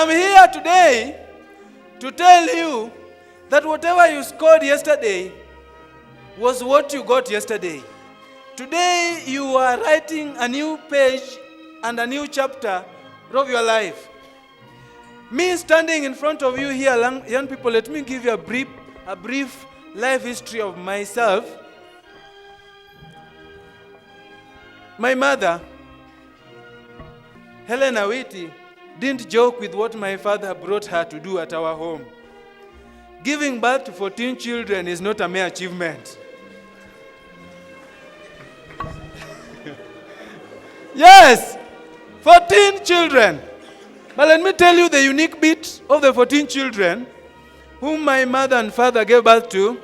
I'm here today to tell you that whatever you scored yesterday was what you got yesterday. Today you are writing a new page and a new chapter of your life. Me standing in front of you here, young people, let me give you a brief life history of myself. My mother, Helena Witty, didn't joke with what my father brought her to do at our home. Giving birth to 14 children is not a mere achievement. Yes, 14 children. But let me tell you the unique bit of the 14 children whom my mother and father gave birth to.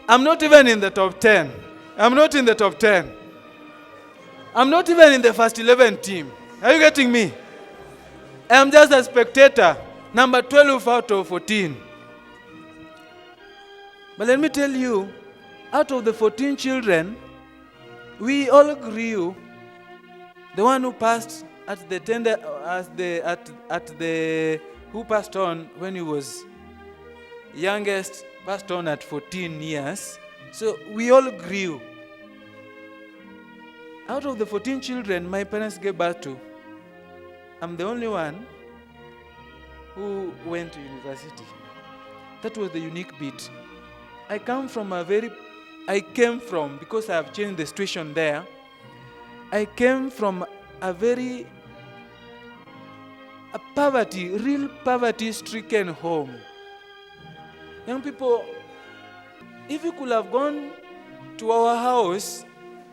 I'm not even in the top 10. I'm not in the top 10. I'm not even in the first 11 team. Are you getting me? I'm just a spectator, number 12 out of 14. But let me tell you, out of the 14 children, we all grew. The one who passed at the tender, who passed on when he was youngest, passed on at 14 years. So we all grew. Out of the 14 children my parents gave birth to, I'm the only one who went to university. That was the unique bit. I came from, because I have changed the situation there, I came from a real poverty-stricken home. Young people, if you could have gone to our house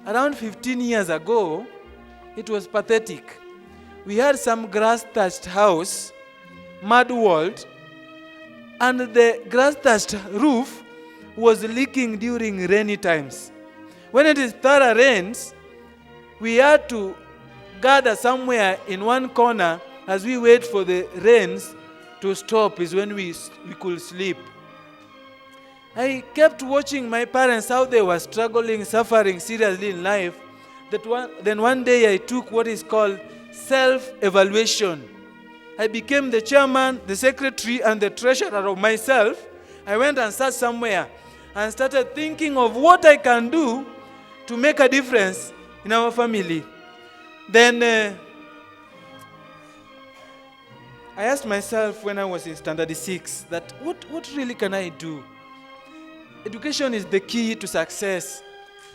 around 15 years ago, it was pathetic. We had some grass-thatched house, mud-walled, and the grass-thatched roof was leaking during rainy times. When it is thorough rains, we had to gather somewhere in one corner as we wait for the rains to stop, is when we could sleep. I kept watching my parents, how they were struggling, suffering seriously in life. Then one day I took what is called self-evaluation. I became the chairman, the secretary, and the treasurer of myself. I went and sat somewhere and started thinking of what I can do to make a difference in our family. Then I asked myself when I was in standard 6 that what really can I do? Education is the key to success.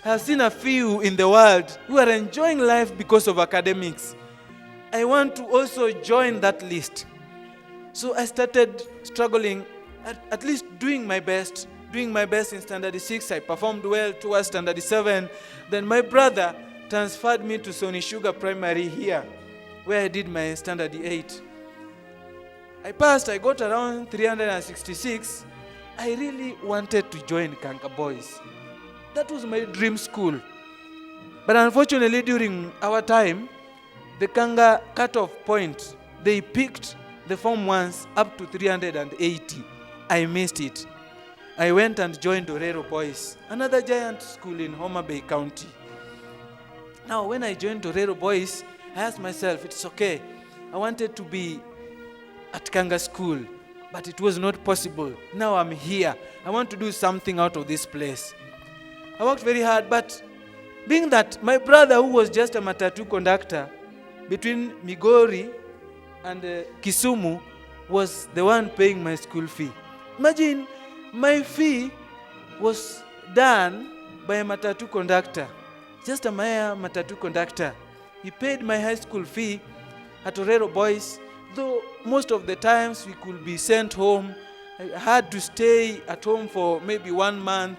I have seen a few in the world who are enjoying life because of academics. I want to also join that list. So I started struggling, at least doing my best in standard 6. I performed well towards standard 7. Then my brother transferred me to Sony Sugar Primary here, where I did my standard 8. I passed, I got around 366. I really wanted to join Kanga boys. That was my dream school. But unfortunately, during our time, the Kanga cutoff point, they picked the Form 1s up to 380. I missed it. I went and joined Dorero Boys, another giant school in Homa Bay County. Now, when I joined Dorero Boys, I asked myself, it's okay. I wanted to be at Kanga school, but it was not possible. Now I'm here. I want to do something out of this place. I worked very hard, but being that my brother, who was just a matatu conductor between Migori and Kisumu, was the one paying my school fee. Imagine, my fee was done by a matatu conductor, just a mere matatu conductor. He paid my high school fee at Dorero Boys, though most of the times we could be sent home. I had to stay at home for maybe 1 month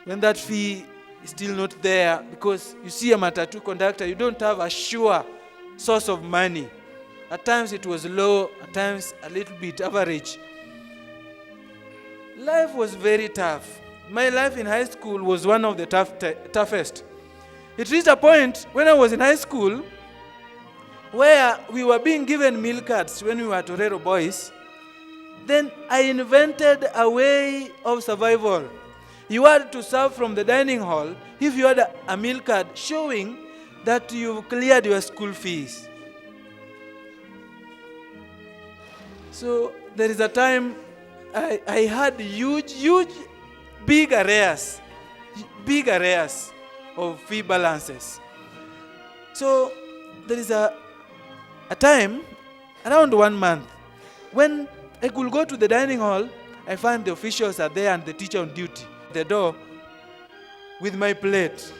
when that fee is still not there, because you see, a matatu conductor, you don't have a sure source of money. At times it was low, at times a little bit average. Life was very tough. My life in high school was one of the toughest. It reached a point when I was in high school where we were being given meal cards when we were at Dorero Boys. Then I invented a way of survival. You had to serve from the dining hall if you had a meal card showing that you've cleared your school fees. So there is a time I had big arrears of fee balances. So there is a time, around 1 month, when I could go to the dining hall, I find the officials are there and the teacher on duty at the door with my plate.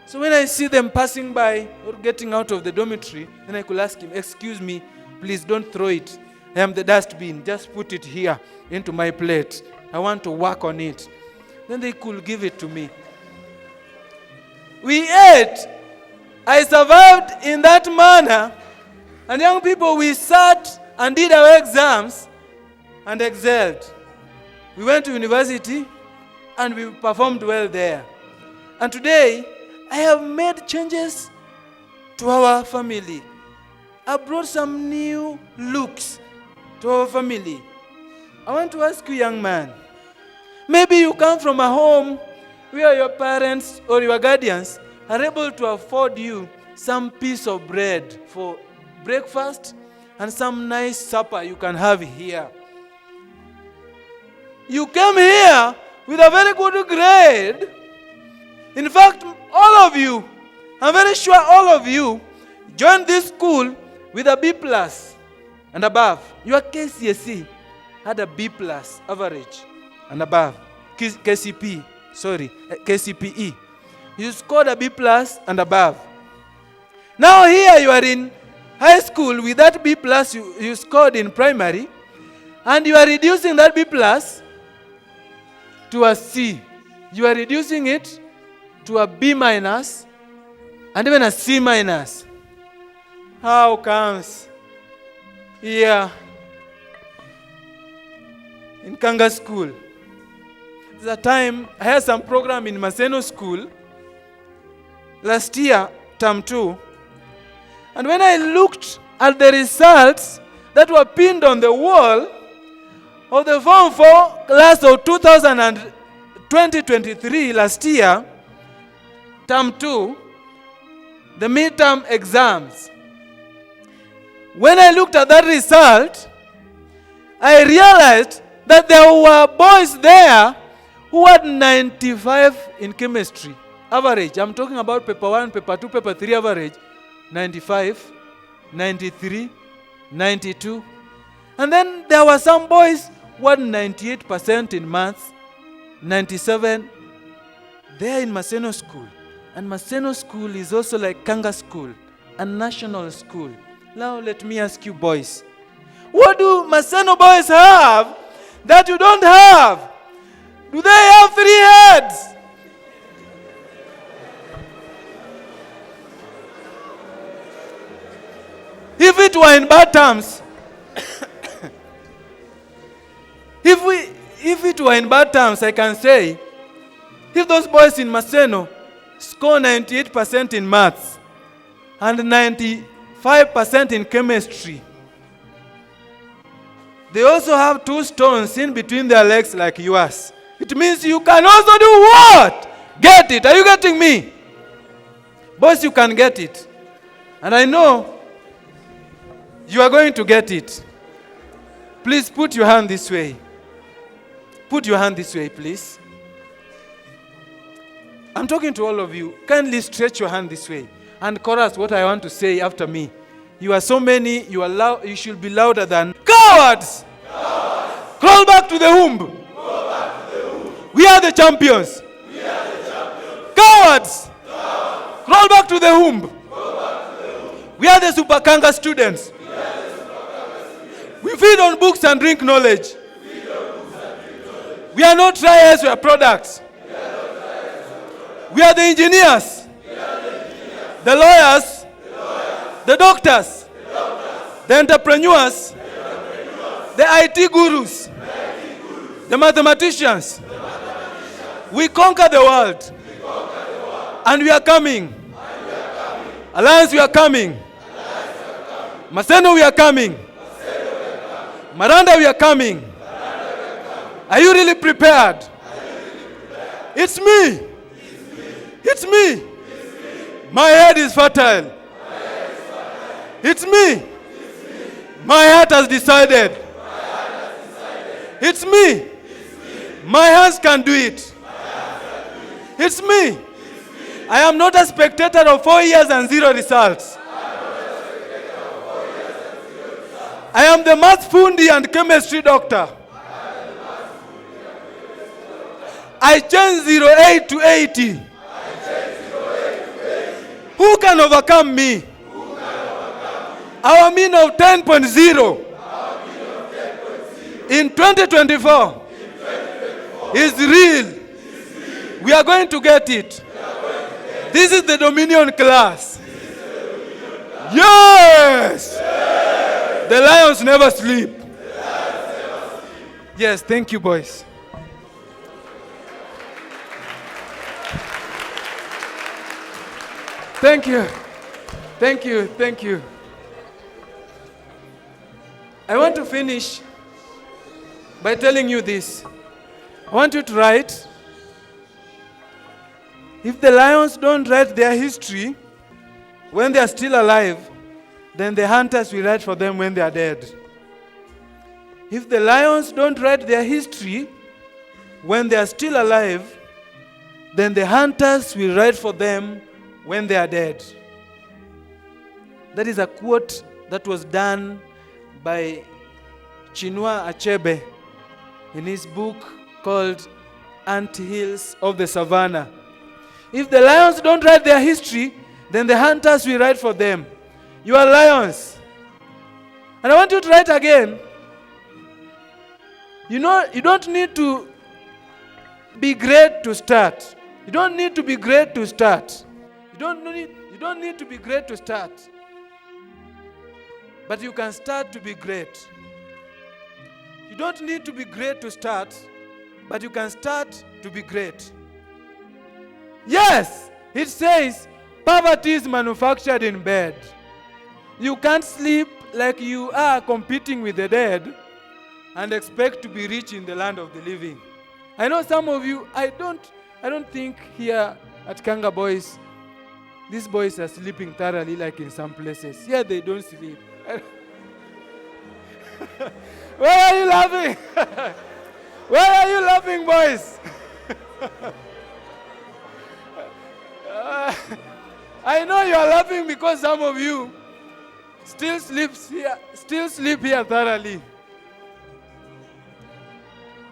So when I see them passing by or getting out of the dormitory, then I could ask him, excuse me, please don't throw it. I am the dustbin. Just put it here into my plate. I want to work on it. Then they could give it to me. We ate. I survived in that manner. And young people, we sat and did our exams and excelled. We went to university and we performed well there. And today, I have made changes to our family. I brought some new looks to our family. I want to ask you, young man, maybe you come from a home where your parents or your guardians are able to afford you some piece of bread for breakfast and some nice supper you can have here. You came here with a very good grade. In fact, all of you, I'm very sure all of you, joined this school with a B plus and above. Your KCSE had a B plus average and above. KCPE. You scored a B plus and above. Now here you are in high school with that B plus you scored in primary, and you are reducing that B plus to a C. You are reducing it to a B minus and even a C minus. How comes? Here in Kanga school, there's a time I had some program in Maseno school last year, term 2. And when I looked at the results that were pinned on the wall of the Form 4 class of 2023 last year, term 2, the midterm exams. When I looked at that result, I realized that there were boys there who had 95 in chemistry, average. I'm talking about paper 1, paper 2, paper 3 average, 95, 93, 92. And then there were some boys who had 98% in maths, 97. They're in Maseno school. And Maseno school is also like Kanga school, a national school. Now let me ask you boys, what do Maseno boys have that you don't have? Do they have 3 heads? If it were in bad terms, if it were in bad terms, I can say, if those boys in Maseno score 98% in maths and 95% in chemistry, they also have 2 stones in between their legs like yours. It means you can also do what? Get it. Are you getting me? Boys, you can get it. And I know you are going to get it. Please put your hand this way. Put your hand this way, please. I'm talking to all of you. Kindly stretch your hand this way and chorus what I want to say after me. You are so many, you are loud, you should be louder than cowards. Cowards. Crawl back to the womb. Crawl back to the womb. We are the champions. We are the champions. Cowards. Cowards. Crawl back to the womb. Crawl back to the womb. We are the Super Kanga students. We are the Super Kanga students. We feed on books and drink knowledge. We are not trials, we are products. We are the engineers, the lawyers, the doctors, the entrepreneurs, the IT gurus, the mathematicians. We conquer the world. And we are coming. Alliance, we are coming. Maseno, we are coming. Maranda, we are coming. Are you really prepared? It's me. It's me. My head is fertile. It's me. My heart has decided. It's me. My hands can do it. It's me. I am not a spectator of 4 years and zero results. I am the math fundi and chemistry doctor. I changed 08 to 80. Who can overcome me? Our mean of 10.0 in 2024 is real. We are going to get it. This is the Dominion class. Yes! The lions never sleep. Yes, thank you, boys. Thank you. Thank you. Thank you. I want to finish by telling you this. I want you to write. If the lions don't write their history when they are still alive, then the hunters will write for them when they are dead. If the lions don't write their history when they are still alive, then the hunters will write for them when they are dead. That is a quote that was done by Chinua Achebe in his book called Anthills of the Savannah. If the lions don't write their history, then the hunters will write for them. You are lions. And I want you to write again. You know, you don't need to be great to start. You don't need to be great to start. You don't need to be great to start. But you can start to be great. You don't need to be great to start, but you can start to be great. Yes, it says poverty is manufactured in bed. You can't sleep like you are competing with the dead and expect to be rich in the land of the living. I know some of you, I don't think here at Kanga Boys, these boys are sleeping thoroughly like in some places. Here they don't sleep. Why are you laughing? Why are you laughing, boys? I know you are laughing because some of you still sleep here thoroughly.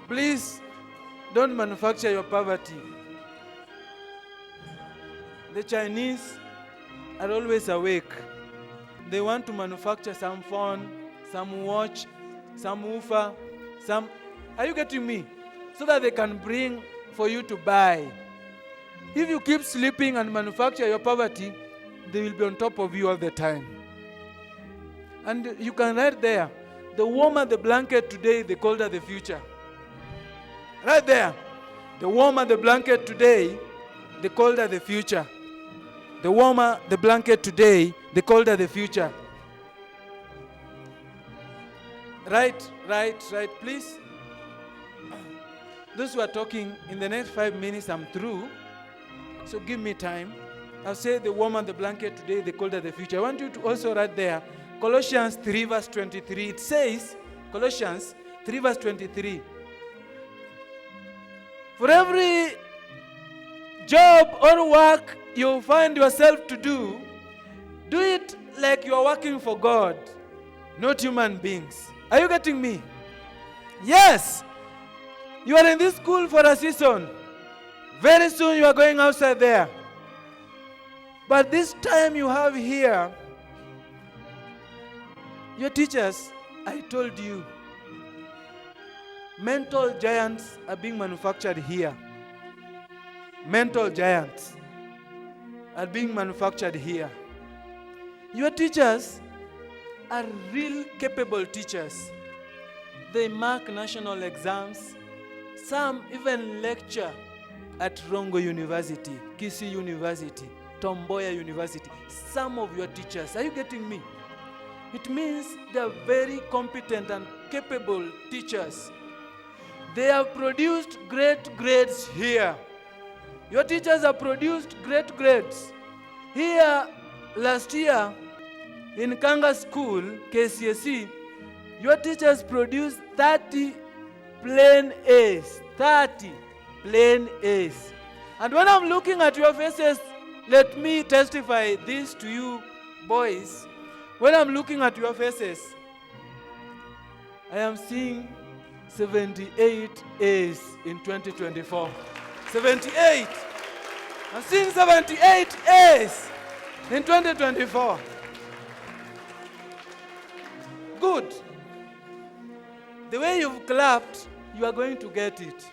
Please don't manufacture your poverty. The Chinese are always awake. They want to manufacture some phone, some watch, some woofer, some... Are you getting me? So that they can bring for you to buy. If you keep sleeping and manufacture your poverty, they will be on top of you all the time. And you can write there, the warmer the blanket today, the colder the future. Right there. The warmer the blanket today, the colder the future. The warmer the blanket today, the colder the future. Right, please. Those who are talking, in the next 5 minutes I'm through. So give me time. I'll say the warmer the blanket today, the colder the future. I want you to also write there, Colossians 3 verse 23. It says, Colossians 3 verse 23. For every job or work you find yourself to do it like you are working for God, not human beings. Are you getting me? Yes. You are in this school for a season. Very soon you are going outside there. But this time you have here, your teachers, I told you, mental giants are being manufactured here. Mental giants are being manufactured here. Your teachers are real capable teachers. They mark national exams. Some even lecture at Rongo University, Kisii University, Tomboya University. Some of your teachers, are you getting me? It means they are very competent and capable teachers. They have produced great grades here. Your teachers have produced great grades. Here, last year, in Kanga School, KCSE, your teachers produced 30 plain A's. 30 plain A's. And when I'm looking at your faces, let me testify this to you, boys. When I'm looking at your faces, I am seeing 78 A's in 2024. 78. I'm seeing 78 A's in 2024. Good. The way you've clapped, you are going to get it.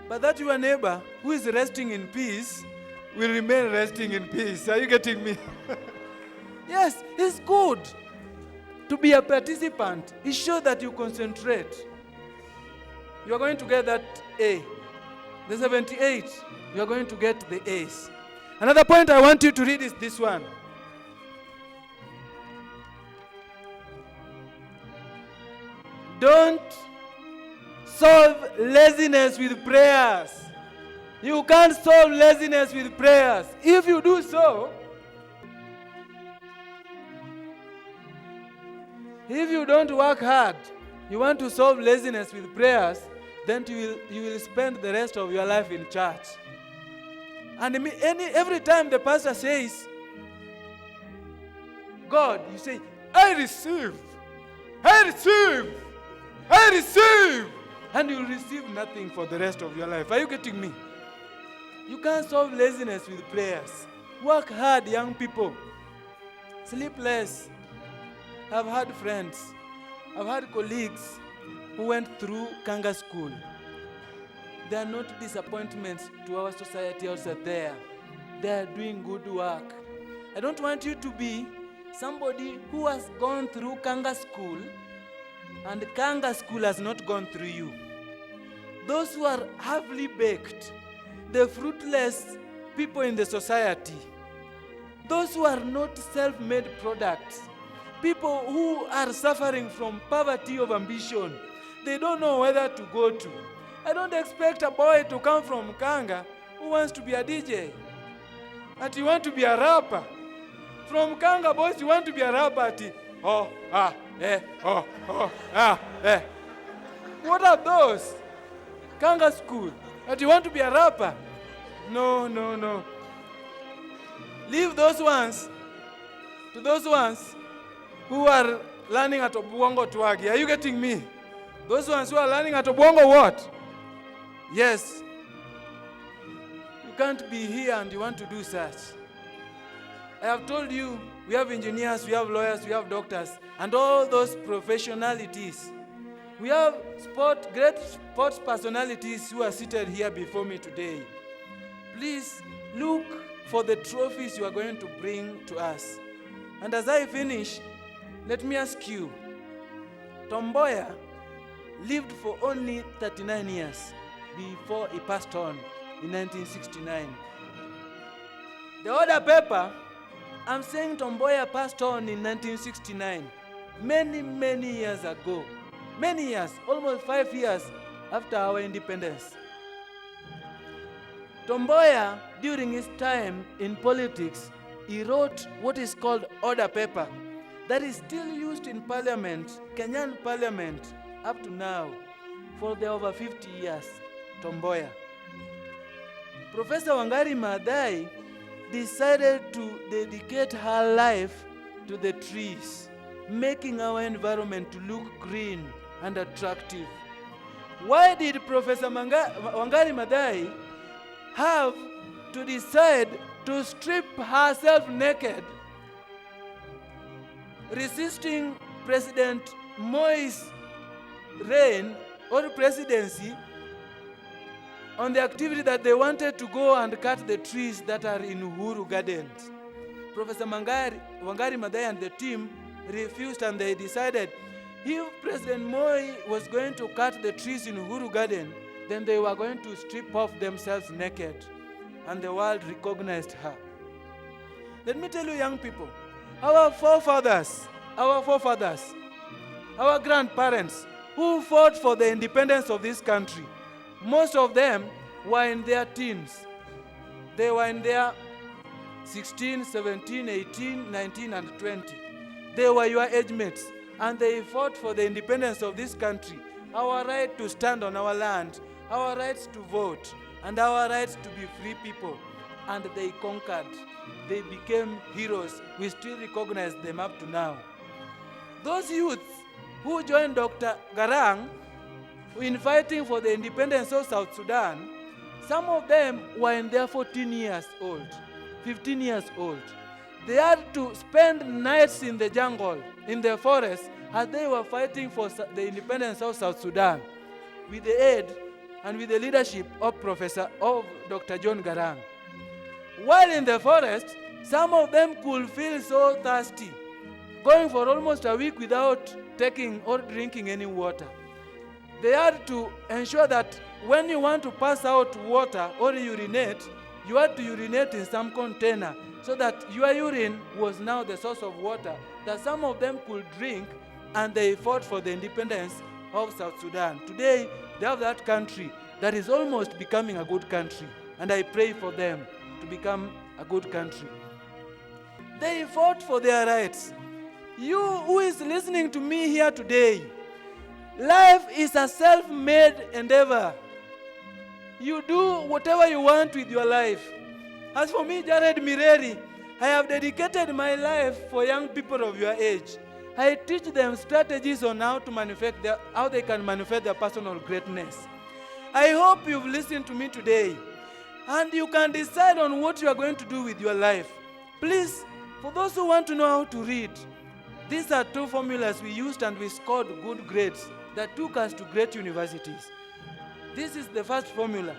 But that your neighbor who is resting in peace will remain resting in peace. Are you getting me? Yes, it's good to be a participant. It shows that you concentrate. You are going to get that A. The 78, you are going to get the A's. Another point I want you to read is this one. Don't solve laziness with prayers. You can't solve laziness with prayers. If you do so, if you don't work hard, you want to solve laziness with prayers, then you will spend the rest of your life in church. And every time the pastor says, God, you say, I receive, I receive, I receive. And you will receive nothing for the rest of your life. Are you getting me? You can't solve laziness with prayers. Work hard, young people. Sleep less. I've had friends, I've had colleagues who went through Kanga school. They are not disappointments to our society outside there. They are doing good work. I don't want you to be somebody who has gone through Kanga school and Kanga school has not gone through you. Those who are heavily baked, the fruitless people in the society, those who are not self-made products, people who are suffering from poverty of ambition, they don't know whether to go to. I don't expect a boy to come from Kanga who wants to be a DJ. And you want to be a rapper. From Kanga boys, you want to be a rapper. What are those? Kanga school. And you want to be a rapper? No, no, no. Leave those ones to those ones who are learning at Obwongo Twagi. Are you getting me? Those ones who are learning at Obwongo what? Yes. You can't be here and you want to do such. I have told you, we have engineers, we have lawyers, we have doctors, and all those professionalities. We have great sports personalities who are seated here before me today. Please look for the trophies you are going to bring to us. And as I finish, let me ask you, Tom Mboya lived for only 39 years before he passed on in 1969. The other paper, I'm saying Tom Mboya passed on in 1969, many, many years ago. Many years, almost 5 years after our independence. Tom Mboya, during his time in politics, he wrote what is called order paper that is still used in Parliament, Kenyan Parliament, up to now, for the over 50 years, Tom Mboya. Professor Wangari Maathai decided to dedicate her life to the trees, making our environment to look green and attractive. Why did Professor Wangari Maathai have to decide to strip herself naked, resisting President Moi's reign or presidency on the activity that they wanted to go and cut the trees that are in Uhuru Gardens? Professor Wangari Maathai and the team refused, and they decided if President Moi was going to cut the trees in Uhuru Garden, then they were going to strip off themselves naked, and the world recognized her. Let me tell you, young people, our forefathers, our grandparents who fought for the independence of this country, most of them were in their teens. They were in their 16, 17, 18, 19, and 20. They were your age mates, and they fought for the independence of this country our right to stand on our land, our rights to vote, and our rights to be free people. And they conquered. They became heroes. We still recognize them up to now. Those youths who joined Dr. Garang in fighting for the independence of South Sudan, some of them were in their 14 years old, 15 years old. They had to spend nights in the jungle, in the forest, as they were fighting for the independence of South Sudan, with the aid and with the leadership of Dr. John Garang. While in the forest, some of them could feel so thirsty, going for almost a week without taking or drinking any water. They had to ensure that when you want to pass out water or urinate, you had to urinate in some container so that your urine was now the source of water that some of them could drink, and they fought for the independence of South Sudan. Today, they have that country that is almost becoming a good country, and I pray for them to become a good country. They fought for their rights. You who is listening to me here today, life is a self-made endeavor. You do whatever you want with your life. As for me, Jared Mireri, I have dedicated my life for young people of your age. I teach them strategies on how they can manifest their personal greatness. I hope you've listened to me today, and you can decide on what you are going to do with your life. Please, for those who want to know how to read, these are two formulas we used and we scored good grades that took us to great universities. This is the first formula.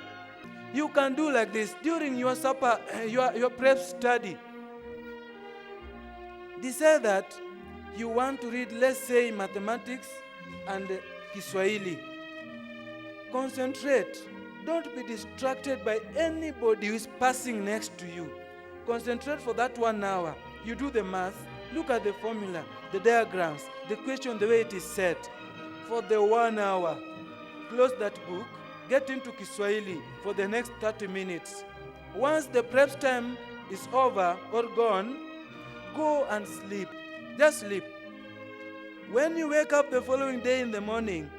You can do like this during your your prep study. Decide that you want to read, let's say, mathematics and Kiswahili. Concentrate. Don't be distracted by anybody who is passing next to you. Concentrate for that 1 hour. You do the math, look at the formula, the diagrams, the question, the way it is set. For the 1 hour, close that book, get into Kiswahili for the next 30 minutes. Once the prep time is over or gone, go and sleep. Just sleep. When you wake up the following day in the morning,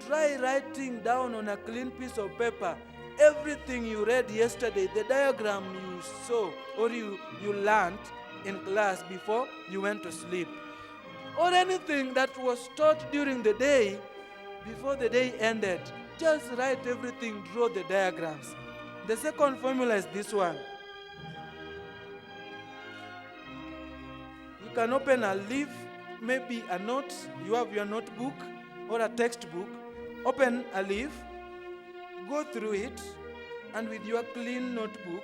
try writing down on a clean piece of paper everything you read yesterday, the diagram you saw or you learned in class before you went to sleep, or anything that was taught during the day before the day ended. Just write everything, draw the diagrams. The second formula is this one. You can open a leaf, maybe a note, you have your notebook or a textbook. Open a leaf, go through it, and with your clean notebook,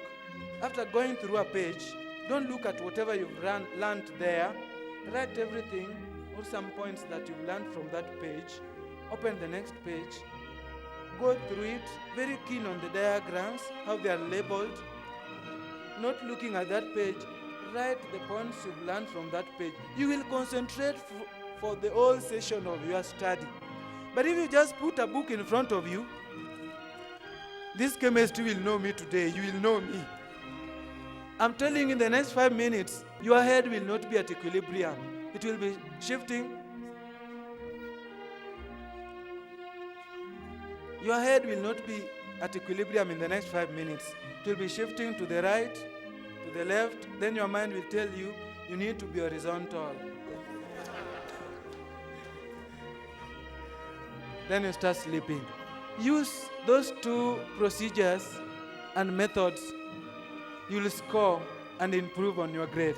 after going through a page, don't look at whatever you've learned there. Write everything or some points that you've learned from that page. Open the next page, go through it, very keen on the diagrams, how they are labeled. Not looking at that page, write the points you've learned from that page. You will concentrate for the whole session of your study. But if you just put a book in front of you, this chemistry will know me today, you will know me. I'm telling you, in the next 5 minutes, your head will not be at equilibrium. It will be shifting. Your head will not be at equilibrium in the next 5 minutes. It will be shifting to the right, to the left. Then your mind will tell you, you need to be horizontal. Then you start sleeping. Use those two procedures and methods. You will score and improve on your grade.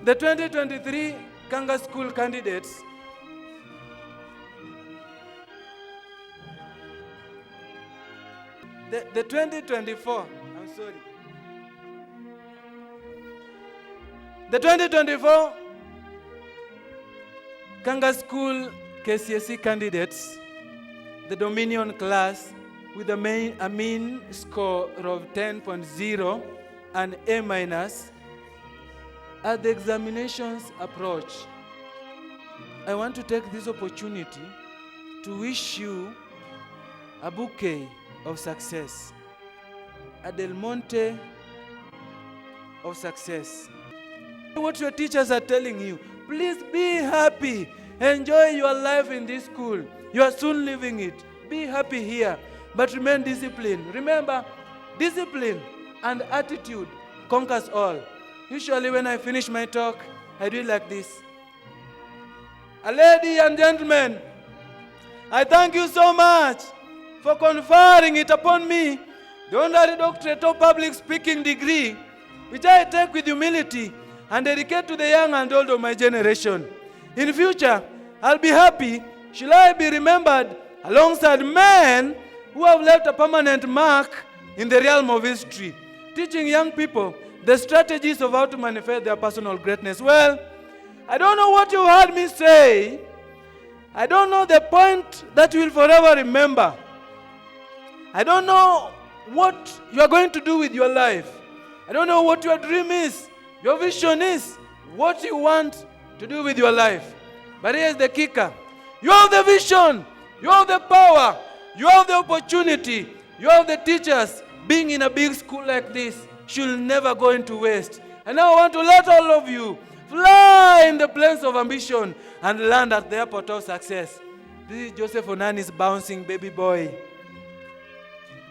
The 2023 Kanga School candidates the 2024, I'm sorry. The 2024 Kanga School KCSE candidates, the Dominion class with a mean score of 10.0 and A-, as the examinations approach, I want to take this opportunity to wish you a bouquet of success, a Del Monte of success. What your teachers are telling you, please be happy, enjoy your life in this school. You are soon leaving it. Be happy here, but remain disciplined. Remember, discipline and attitude conquers all. Usually when I finish my talk, I do it like this. Ladies and gentlemen, I thank you so much for conferring it upon me, the honorary doctorate of public speaking degree, which I take with humility and dedicate to the young and old of my generation. In future, I'll be happy shall I be remembered alongside men who have left a permanent mark in the realm of history, teaching young people the strategies of how to manifest their personal greatness. Well, I don't know what you heard me say. I don't know the point that you will forever remember. I don't know what you are going to do with your life. I don't know what your dream is, your vision is, what you want to do with your life. But here's the kicker. You have the vision, you have the power, you have the opportunity, you have the teachers. Being in a big school like this should never go into waste. And now I want to let all of you fly in the planes of ambition and land at the airport of success. This is Joseph Onani's bouncing baby boy,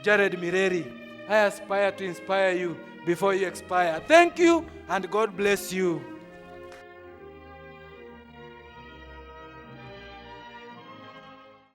Jared Mireri. I aspire to inspire you before you expire. Thank you and God bless you.